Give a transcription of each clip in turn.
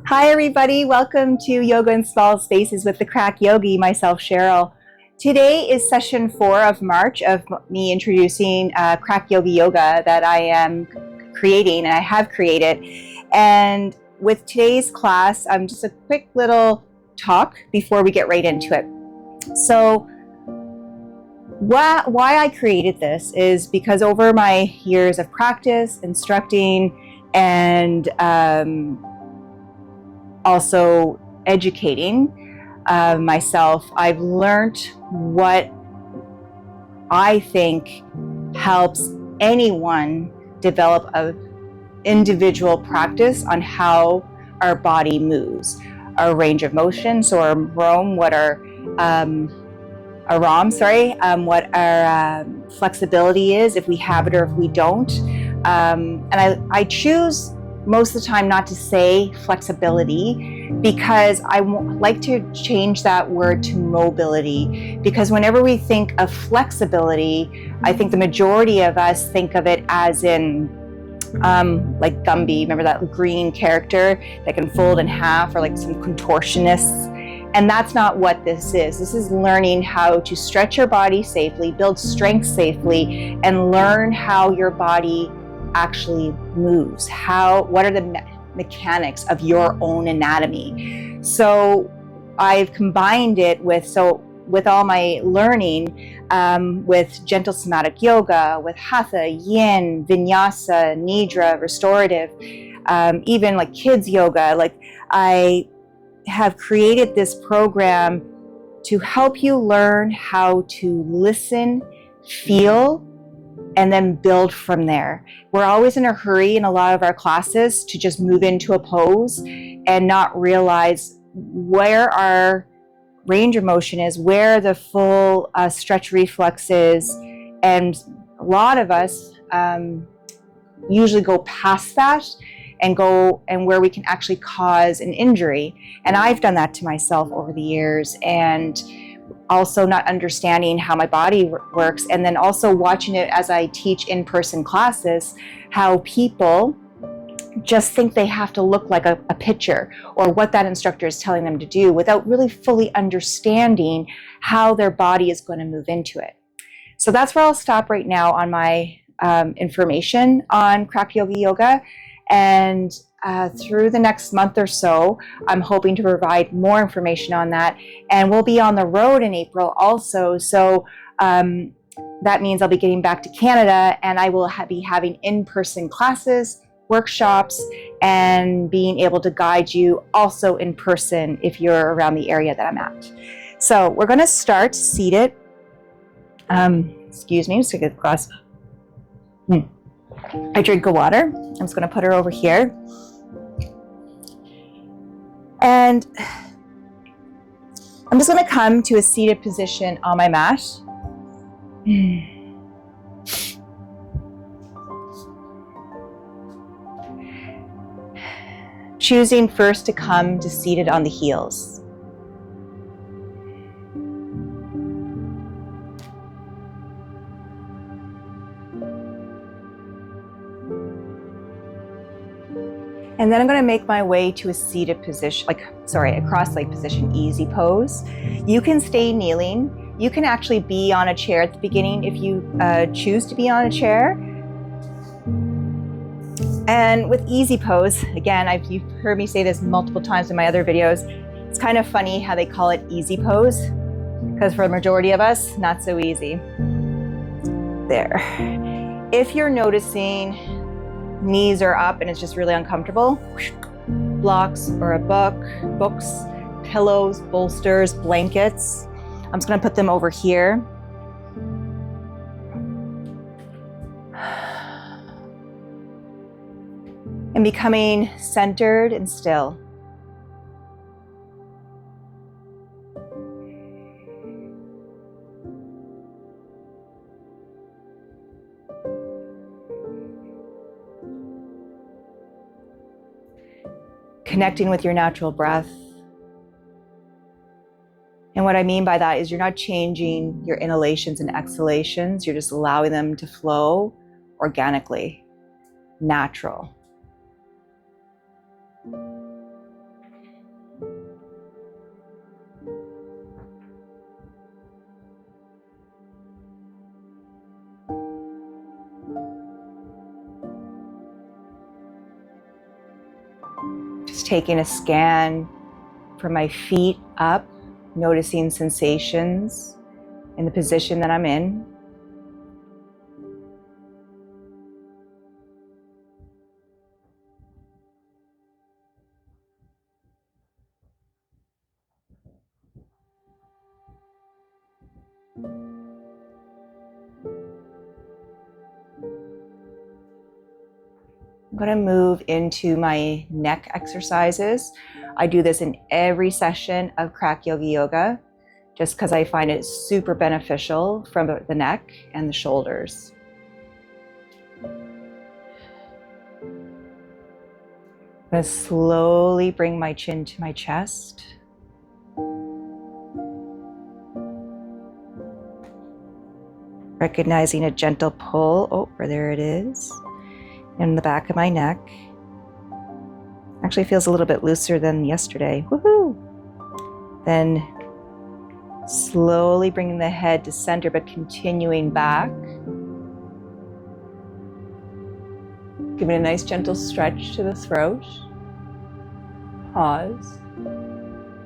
Hi everybody, welcome to Yoga in Small Spaces with the Cracked Yogi, myself Cheryl. Today is session 4 of March of me introducing Cracked Yogi Yoga that I am creating and I have created. And with today's class, just a quick little talk before we get right into it. So why I created this is because over my years of practice, instructing, and also educating myself, I've learned what I think helps anyone develop an individual practice on how our body moves, our range of motion, so our ROM, what what our flexibility is, if we have it or if we don't. And I choose most of the time not to say flexibility because I like to change that word to mobility, because whenever we think of flexibility, I think the majority of us think of it as in like Gumby, remember that green character that can fold in half, or like some contortionists. And that's not what this is. This is learning how to stretch your body safely, build strength safely, and learn how your body actually moves. What are the mechanics of your own anatomy? So I've combined it with all my learning with gentle somatic yoga, with hatha, yin, vinyasa, nidra, restorative, even like kids yoga. Like, I have created this program to help you learn how to listen, feel, and then build from there. We're always in a hurry in a lot of our classes to just move into a pose and not realize where our range of motion is, where the full stretch reflex is. And a lot of us usually go past that and where we can actually cause an injury. And I've done that to myself over the years, and also not understanding how my body works, and then also watching it as I teach in-person classes, how people just think they have to look like a picture or what that instructor is telling them to do, without really fully understanding how their body is going to move into it. So that's where I'll stop right now on my information on Cracked Yogi Yoga. And through the next month or so, I'm hoping to provide more information on that. And we'll be on the road in April also. So that means I'll be getting back to Canada, and I will be having in-person classes, workshops, and being able to guide you also in person if you're around the area that I'm at. So we're going to start seated. Excuse me, I'm just going to get a glass. I drink of water. I'm just going to put her over here. And I'm just going to come to a seated position on my mat. Choosing first to come to seated on the heels. And then I'm going to make my way to a seated position, a cross-leg position, easy pose. You can stay kneeling. You can actually be on a chair at the beginning if you choose to be on a chair. And with easy pose, again, you've heard me say this multiple times in my other videos, it's kind of funny how they call it easy pose, because for the majority of us, not so easy. There. If you're noticing knees are up and it's just really uncomfortable, blocks or a books, pillows, bolsters, blankets. I'm just going to put them over here. And becoming centered and still. Connecting with your natural breath. And what I mean by that is you're not changing your inhalations and exhalations, you're just allowing them to flow organically, natural. Just taking a scan from my feet up, noticing sensations in the position that I'm in. I'm going to move into my neck exercises. I do this in every session of Cracked Yogi Yoga, just because I find it super beneficial from the neck and the shoulders. I'm going to slowly bring my chin to my chest. Recognizing a gentle pull, there it is, in the back of my neck. Actually feels a little bit looser than yesterday. Woohoo! Then slowly bringing the head to center, but continuing back. Giving a nice gentle stretch to the throat. Pause.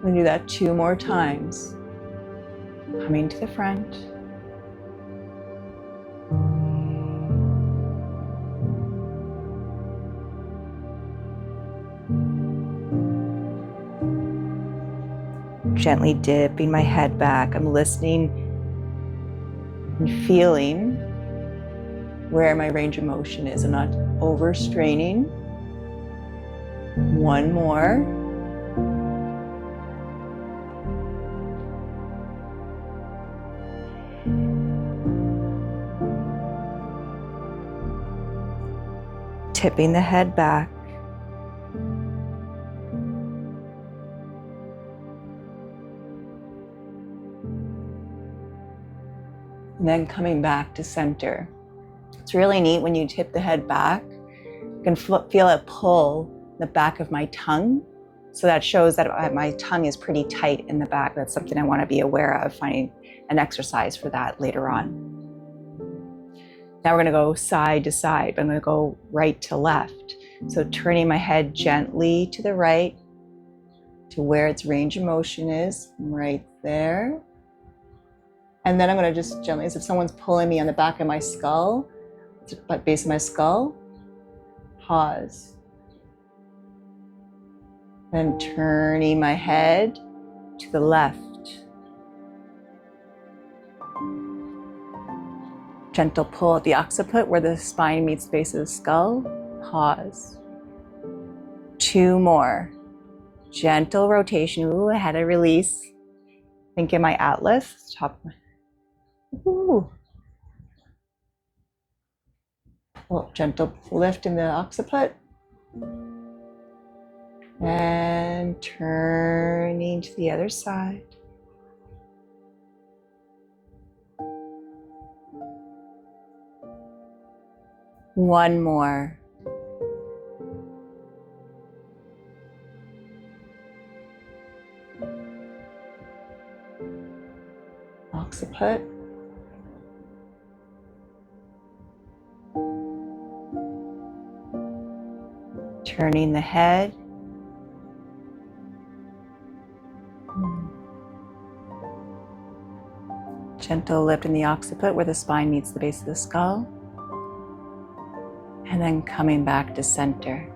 We'll do that 2 more times. Coming to the front. Gently dipping my head back. I'm listening and feeling where my range of motion is. I'm not overstraining. 1 more. Tipping the head back. And then coming back to center. It's really neat when you tip the head back. You can feel a pull in the back of my tongue. So that shows that my tongue is pretty tight in the back. That's something I want to be aware of, finding an exercise for that later on. Now we're going to go side to side. I'm going to go right to left. So turning my head gently to the right to where its range of motion is, right there. And then I'm going to just gently, as if someone's pulling me on the back of my skull, base of my skull, pause. Then turning my head to the left. Gentle pull at the occiput where the spine meets the base of the skull, pause. 2 more. Gentle rotation. Ooh, I had a release. Think in my atlas, top of my Ooh. Gentle lift in the occiput. And turning to the other side. One more. Occiput. Turning the head. Gentle lift in the occiput where the spine meets the base of the skull. And then coming back to center.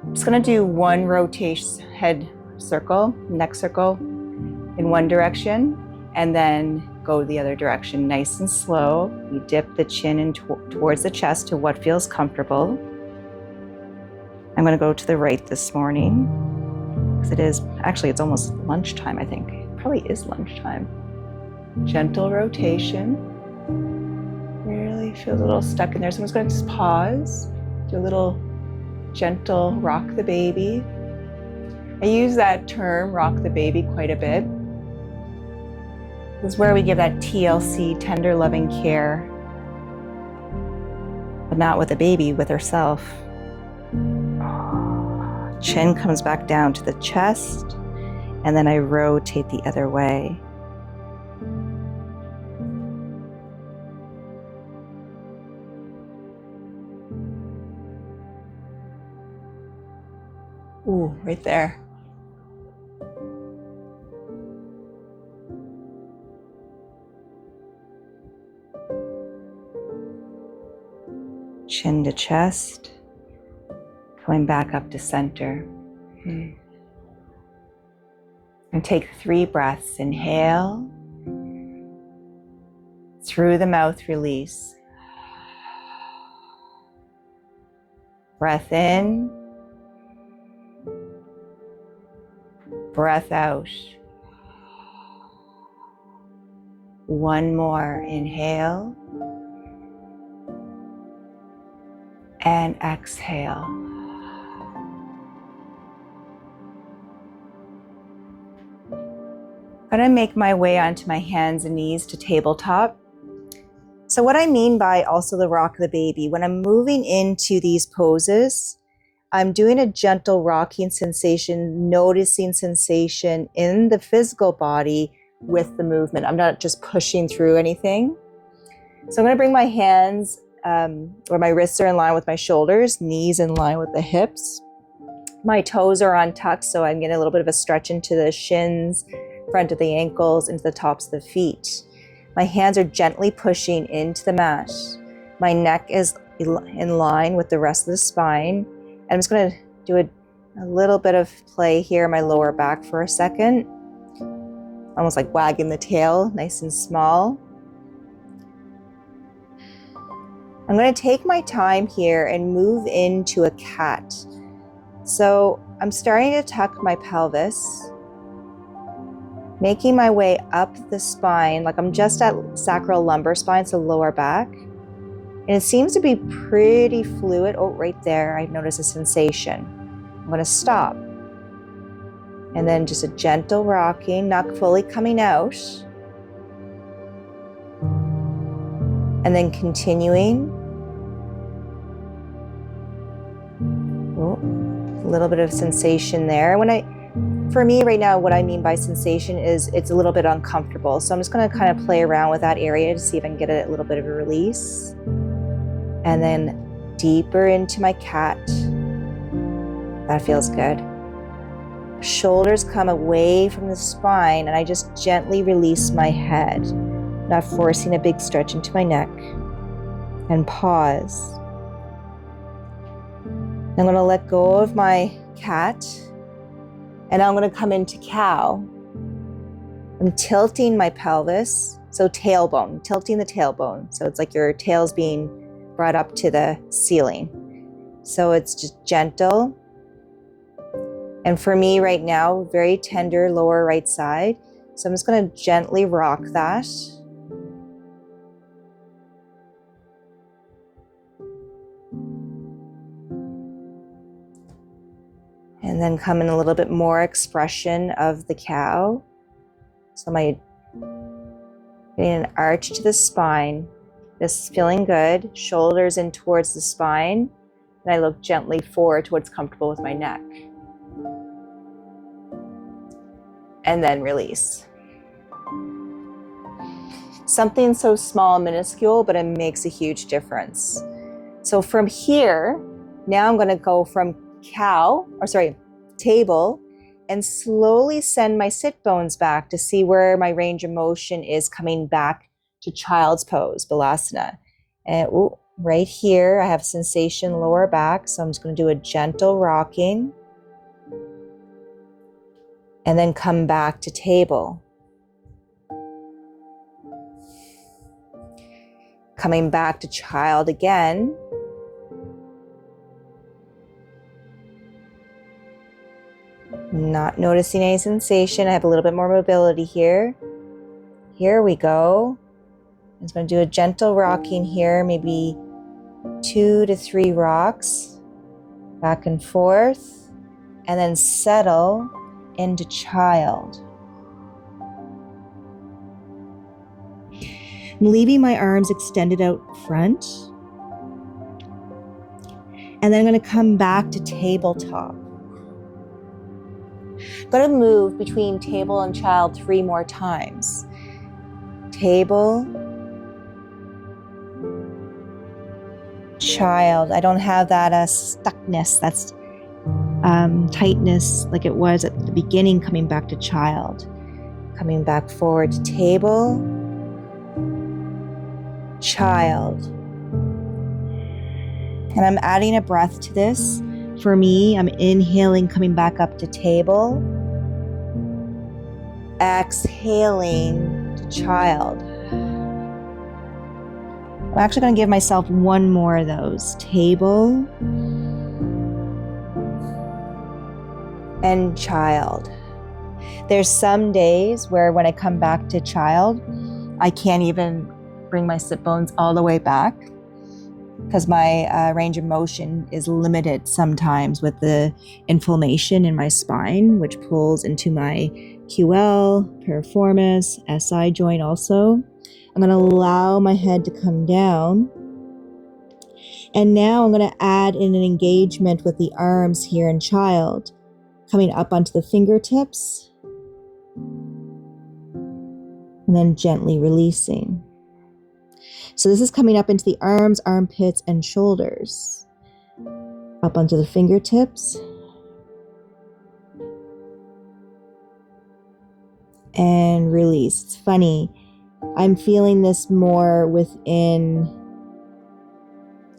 I'm just going to do 1 rotation, head circle, neck circle in one direction, and then go the other direction. Nice and slow. You dip the chin in towards the chest to what feels comfortable. I'm going to go to the right this morning because it's almost lunchtime, I think. It probably is lunchtime. Gentle rotation. Really feels a little stuck in there. So I'm just going to just pause, do a little gentle rock the baby. I use that term, rock the baby, quite a bit This is where we give that TLC, tender loving care, but not with the baby, with herself. Chin comes back down to the chest, and then I rotate the other way. Ooh, right there. Chin to chest, coming back up to center. And take 3 breaths. Inhale. Through the mouth, release. Breath in. Breath out. One more. Inhale. And exhale. I'm going to make my way onto my hands and knees to tabletop. So what I mean by also the rock the baby, when I'm moving into these poses, I'm doing a gentle rocking sensation, noticing sensation in the physical body with the movement. I'm not just pushing through anything. So I'm going to bring my hands where my wrists are in line with my shoulders, knees in line with the hips. My toes are untucked, so I'm getting a little bit of a stretch into the shins, front of the ankles, into the tops of the feet. My hands are gently pushing into the mat. My neck is in line with the rest of the spine. And I'm just going to do a little bit of play here in my lower back for a second. Almost like wagging the tail, nice and small. I'm going to take my time here and move into a cat. So I'm starting to tuck my pelvis, making my way up the spine, like I'm just at sacral lumbar spine, so lower back. And it seems to be pretty fluid. Oh, right there, I notice a sensation. I'm going to stop. And then just a gentle rocking, not fully coming out. And then continuing. Oh, a little bit of sensation there. For me right now, what I mean by sensation is it's a little bit uncomfortable. So I'm just going to kind of play around with that area to see if I can get a little bit of a release. And then deeper into my cat. That feels good. Shoulders come away from the spine and I just gently release my head, not forcing a big stretch into my neck. And pause. I'm going to let go of my cat and I'm going to come into cow. I'm tilting my pelvis, so tailbone, tilting the tailbone. So it's like your tail's being brought up to the ceiling. So it's just gentle. And for me right now, very tender lower right side. So I'm just going to gently rock that. And then come in a little bit more expression of the cow. So my getting an arch to the spine. This is feeling good. Shoulders in towards the spine. And I look gently forward to what's comfortable with my neck. And then release. Something so small, minuscule, but it makes a huge difference. So from here, now I'm going to go from table, and slowly send my sit bones back to see where my range of motion is coming back to child's pose, Balasana. And right here, I have sensation lower back, so I'm just going to do a gentle rocking. And then come back to table. Coming back to child again. Not noticing any sensation. I have a little bit more mobility here. Here we go. I'm just going to do a gentle rocking here, maybe 2 to 3 rocks, back and forth, and then settle into child. I'm leaving my arms extended out front. And then I'm going to come back to tabletop. I'm going to move between table and child 3 more times. Table, child. I don't have that stuckness, that's tightness like it was at the beginning, coming back to child. Coming back forward to table, child. And I'm adding a breath to this. For me, I'm inhaling, coming back up to table. Exhaling to child. I'm actually going to give myself 1 more of those. Table and child. There's some days where when I come back to child, I can't even bring my sit bones all the way back because my range of motion is limited sometimes with the inflammation in my spine, which pulls into my QL, piriformis, SI joint also. I'm going to allow my head to come down. And now I'm going to add in an engagement with the arms here in child, coming up onto the fingertips, and then gently releasing. So this is coming up into the arms, armpits, and shoulders. Up onto the fingertips. And release. It's funny. I'm feeling this more within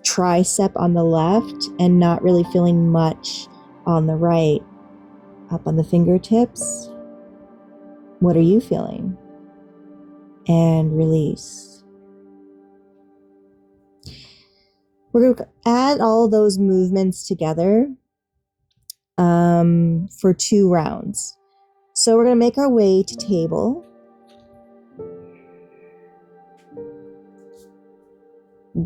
tricep on the left and not really feeling much on the right. Up on the fingertips. What are you feeling? And release. We're going to add all those movements together for 2 rounds. So we're going to make our way to table.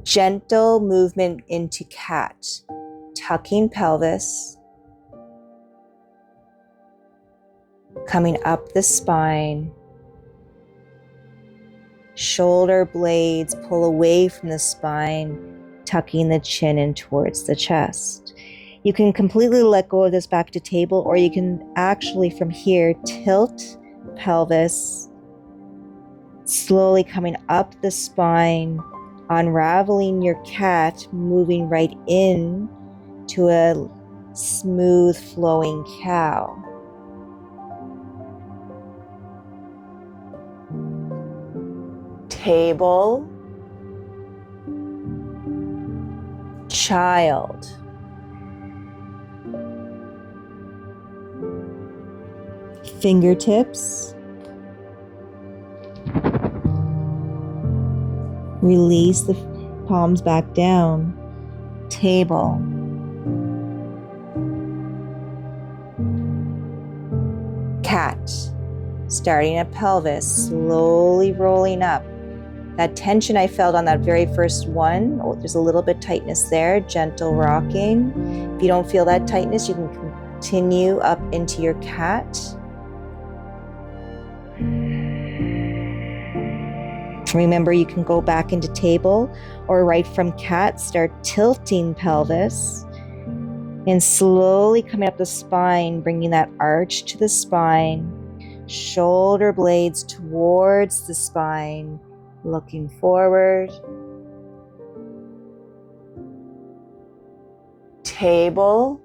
Gentle movement into cat. Tucking pelvis. Coming up the spine. Shoulder blades pull away from the spine, tucking the chin in towards the chest. You can completely let go of this back to table, or you can actually from here tilt pelvis, slowly coming up the spine, unraveling your cat, moving right in to a smooth flowing cow. Table, child, fingertips, release the palms back down, table, cat, starting at pelvis, slowly rolling up. That tension I felt on that very first one, there's a little bit tightness there, gentle rocking. If you don't feel that tightness, you can continue up into your cat. Remember, you can go back into table or right from cat, start tilting pelvis and slowly coming up the spine, bringing that arch to the spine, shoulder blades towards the spine, looking forward. Table,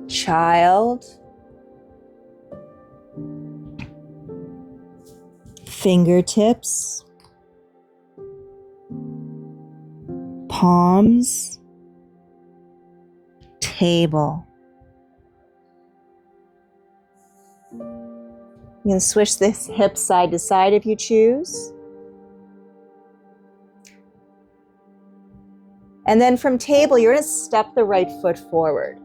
child, fingertips, palms, table. You can switch this hip side to side if you choose. And then from table, you're going to step the right foot forward.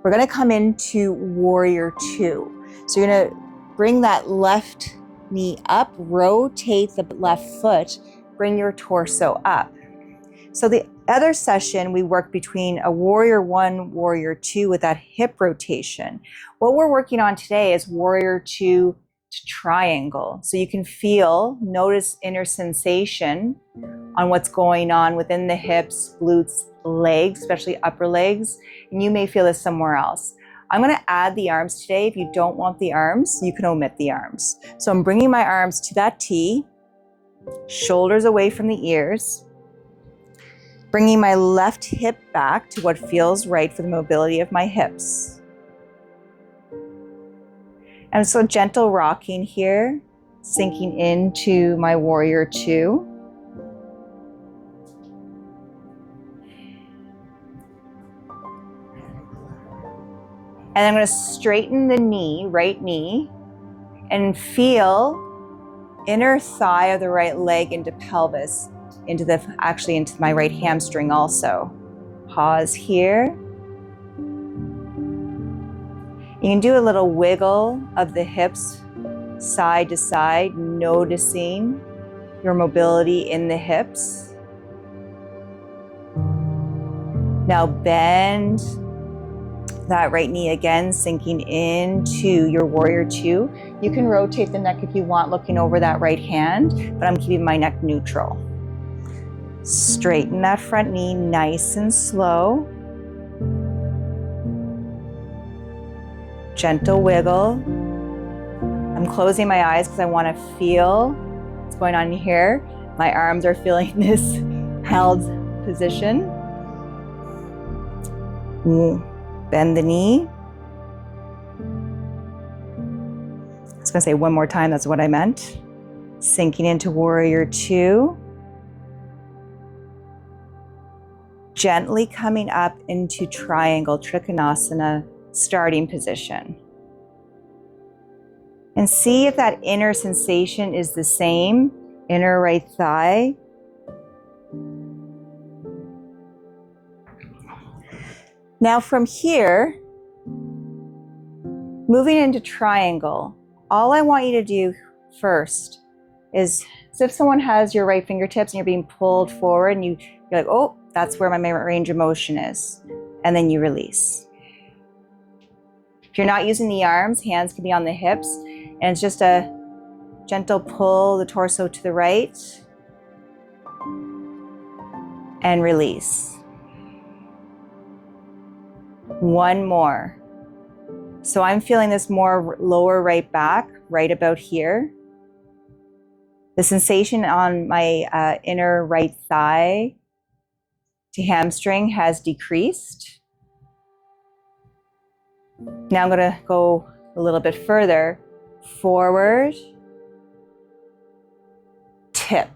We're going to come into warrior 2. So you're going to bring that left knee up, rotate the left foot, bring your torso up. So the other session, we worked between a warrior 1, warrior 2 with that hip rotation. What we're working on today is warrior 2 to triangle. So you can notice inner sensation on what's going on within the hips, glutes, legs, especially upper legs. And you may feel this somewhere else. I'm going to add the arms today. If you don't want the arms, you can omit the arms. So I'm bringing my arms to that T, shoulders away from the ears, bringing my left hip back to what feels right for the mobility of my hips. And so gentle rocking here, sinking into my warrior two. And I'm going to straighten the knee, right knee, and feel inner thigh of the right leg into pelvis, into my right hamstring also. Pause here. You can do a little wiggle of the hips side to side, noticing your mobility in the hips. Now bend that right knee again, sinking into your warrior two. You can rotate the neck if you want, looking over that right hand, but I'm keeping my neck neutral. Straighten that front knee nice and slow. Gentle wiggle. I'm closing my eyes because I want to feel what's going on here. My arms are feeling this held position. Bend the knee. I was going to say one more time, that's what I meant. Sinking into warrior two. Gently coming up into triangle, Trikonasana, starting position. And see if that inner sensation is the same, inner right thigh. Now from here, moving into triangle, all I want you to do first is, as if someone has your right fingertips and you're being pulled forward and you're like, oh, that's where my range of motion is. And then you release. If you're not using the arms, hands can be on the hips, and it's just a gentle pull the torso to the right and release. One more. So I'm feeling this more lower right back, right about here. The sensation on my inner right thigh to hamstring has decreased. Now I'm going to go a little bit further. Forward, tip.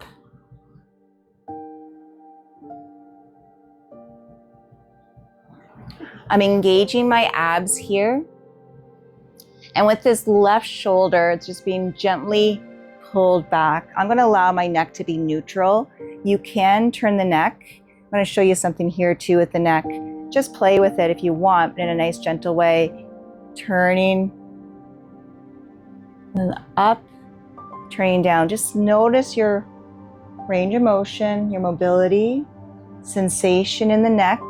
I'm engaging my abs here. And with this left shoulder, it's just being gently pulled back. I'm going to allow my neck to be neutral. You can turn the neck. I'm going to show you something here too with the neck. Just play with it if you want, in a nice gentle way. Turning and up, turning down. Just notice your range of motion, your mobility, sensation in the neck.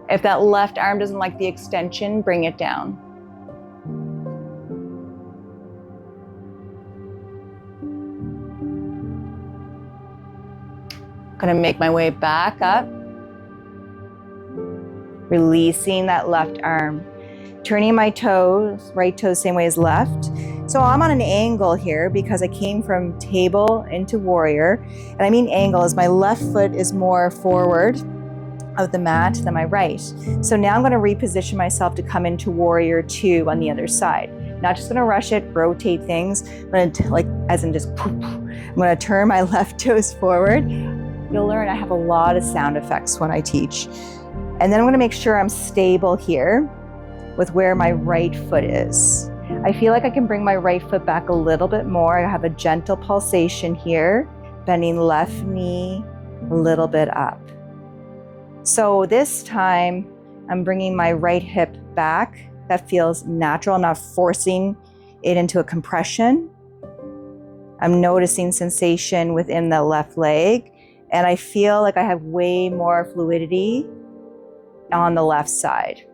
If that left arm doesn't like the extension, bring it down. I'm going to make my way back up, releasing that left arm. Turning my toes, right toe same way as left. So I'm on an angle here because I came from table into warrior. And I mean angle as my left foot is more forward of the mat than my right. So now I'm going to reposition myself to come into warrior two on the other side. Not just going to rush it, rotate things. I'm going to, I'm going to turn my left toes forward. You'll learn I have a lot of sound effects when I teach. And then I'm going to make sure I'm stable here with where my right foot is. I feel like I can bring my right foot back a little bit more. I have a gentle pulsation here, bending left knee a little bit up. So this time I'm bringing my right hip back. That feels natural. I'm not forcing it into a compression. I'm noticing sensation within the left leg, and I feel like I have way more fluidity on the left side.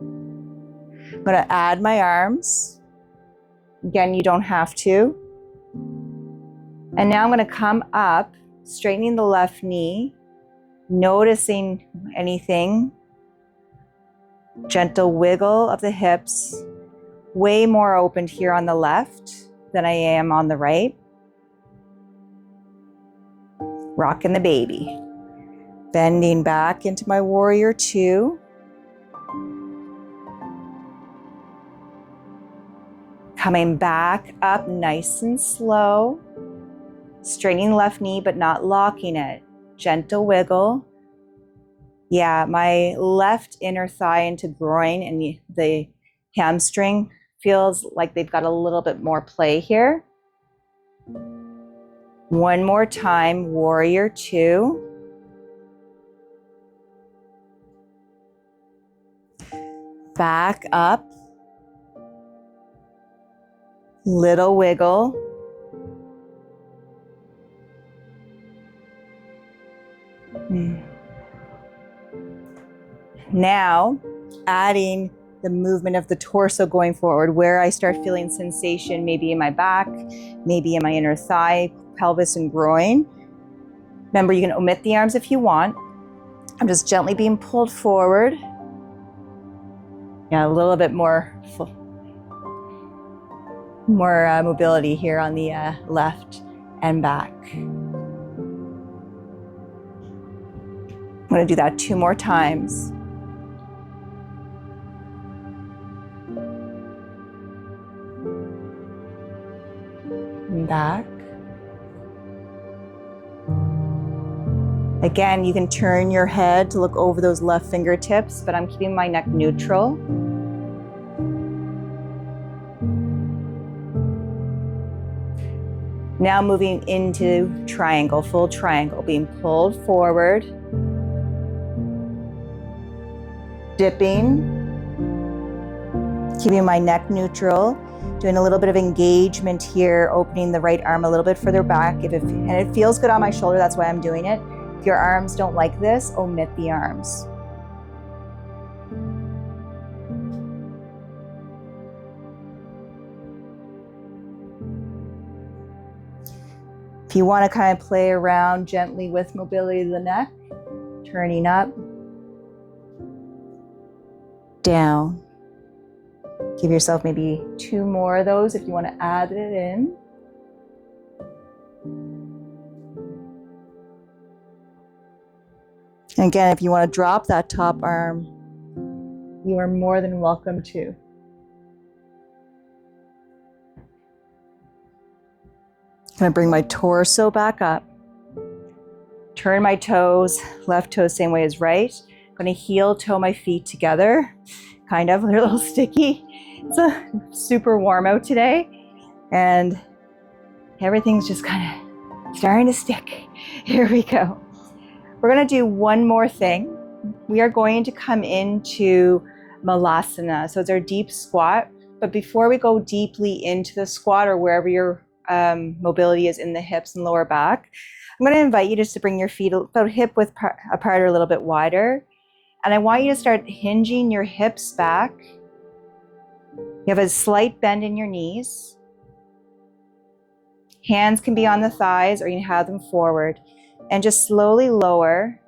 I'm going to add my arms. Again, you don't have to. And now I'm going to come up, straightening the left knee, noticing anything. Gentle wiggle of the hips, way more opened here on the left than I am on the right. Rocking the baby. Bending back into my warrior two. Coming back up nice and slow. Straightening left knee but not locking it. Gentle wiggle. Yeah, my left inner thigh into groin and the hamstring feels like they've got a little bit more play here. One more time, warrior two. Back up. Little wiggle. Now, adding the movement of the torso going forward, where I start feeling sensation, maybe in my back, maybe in my inner thigh, pelvis, and groin. Remember, you can omit the arms if you want. I'm just gently being pulled forward. Yeah, a little bit more mobility here on the left and back. I'm going to do that 2 more times. And back. Again, you can turn your head to look over those left fingertips, but I'm keeping my neck neutral. Now moving into triangle, full triangle, being pulled forward, dipping, keeping my neck neutral, doing a little bit of engagement here, opening the right arm a little bit further back. And it feels good on my shoulder, that's why I'm doing it. If your arms don't like this, omit the arms. If you want to kind of play around gently with mobility of the neck, turning up, down. Give yourself maybe 2 more of those if you want to add it in. And again, if you want to drop that top arm, you are more than welcome to. I'm going to bring my torso back up. Turn my toes, left toe same way as right. I'm going to heel toe my feet together. Kind of, they're a little sticky. It's a super warm out today. And everything's just kind of starting to stick. Here we go. We're going to do one more thing. We are going to come into Malasana. So it's our deep squat. But before we go deeply into the squat or wherever your mobility is in the hips and lower back, I'm going to invite you just to bring your feet about hip width apart or a little bit wider. And I want you to start hinging your hips back. You have a slight bend in your knees. Hands can be on the thighs or you can have them forward. And just slowly lower.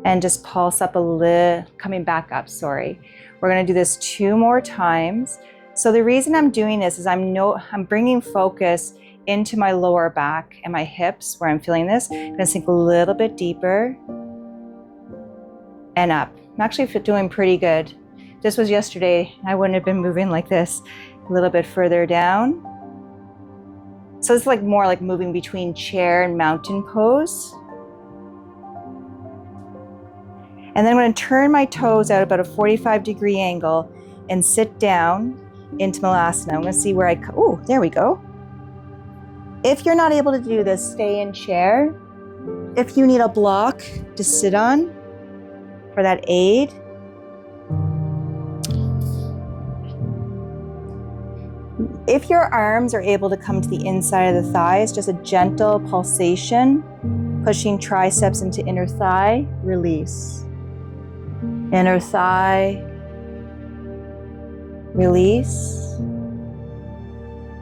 And just pulse up a little, coming back up, sorry. We're going to do this 2 more times. So the reason I'm doing this is I'm bringing focus into my lower back and my hips where I'm feeling this. I'm going to sink a little bit deeper and up. I'm actually doing pretty good. This was yesterday. I wouldn't have been moving like this. A little bit further down. So it's like more like moving between chair and mountain pose. And then I'm going to turn my toes out about a 45-degree angle and sit down into Malasana. I'm going to see where oh, there we go. If you're not able to do this, stay in chair. If you need a block to sit on for that aid. If your arms are able to come to the inside of the thighs, just a gentle pulsation, pushing triceps into inner thigh, release. Inner thigh, release.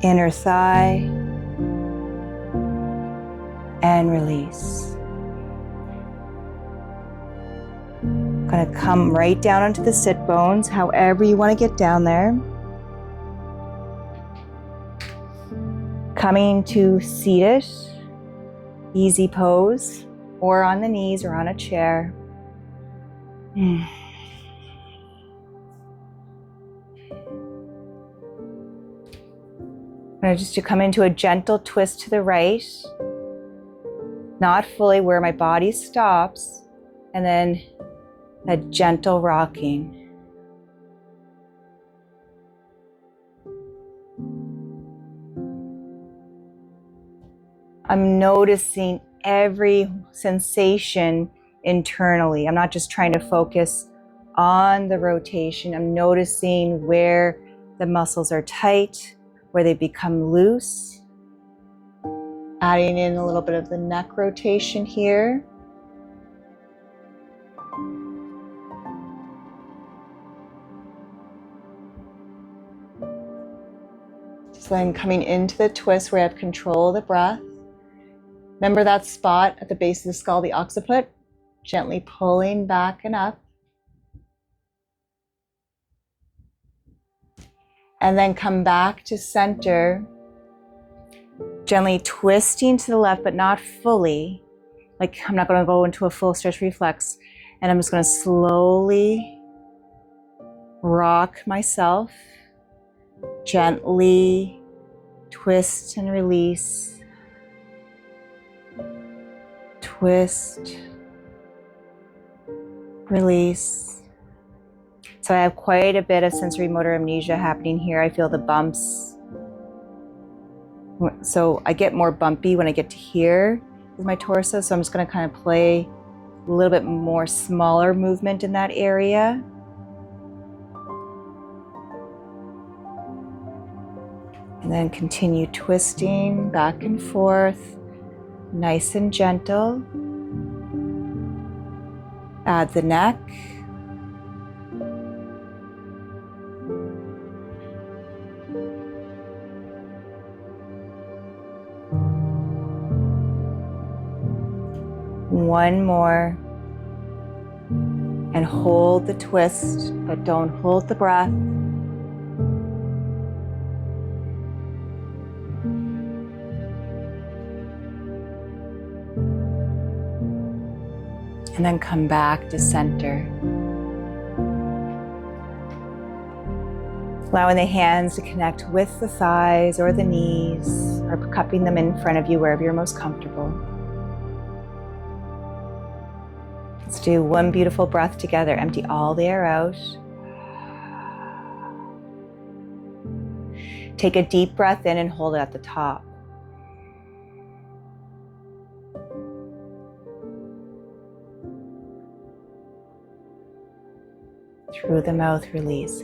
inner thigh, and release. Gonna come right down onto the sit bones, however you want to get down there. Coming to seated, easy pose, or on the knees or on a chair. Just to come into a gentle twist to the right, not fully where my body stops, and then a gentle rocking. I'm noticing every sensation internally. I'm not just trying to focus on the rotation. I'm noticing where the muscles are tight, where they become loose. Adding in a little bit of the neck rotation here. Just then coming into the twist where I have control of the breath. Remember that spot at the base of the skull, the occiput? Gently pulling back and up. And then come back to center. Gently twisting to the left, but not fully. Like I'm not going to go into a full stretch reflex. And I'm just going to slowly rock myself. Gently twist and release. Twist, release. So I have quite a bit of sensory motor amnesia happening here. I feel the bumps. So I get more bumpy when I get to here with my torso. So I'm just going to kind of play a little bit more smaller movement in that area. And then continue twisting back and forth. Nice and gentle. Add the neck. One more. And hold the twist, but don't hold the breath. And then come back to center. Allowing the hands to connect with the thighs or the knees, or cupping them in front of you wherever you're most comfortable. Let's do one beautiful breath together. Empty all the air out. Take a deep breath in and hold it at the top. Through the mouth, release.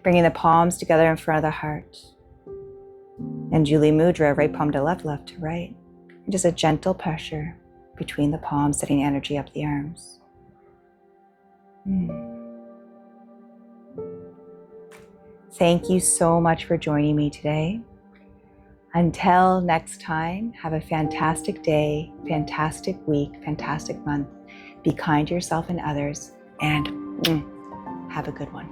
Bringing the palms together in front of the heart. And Julie Mudra, right palm to left, left to right. And just a gentle pressure between the palms, setting energy up the arms. Thank you so much for joining me today. Until next time, have a fantastic day, fantastic week, fantastic month. Be kind to yourself and others, and have a good one.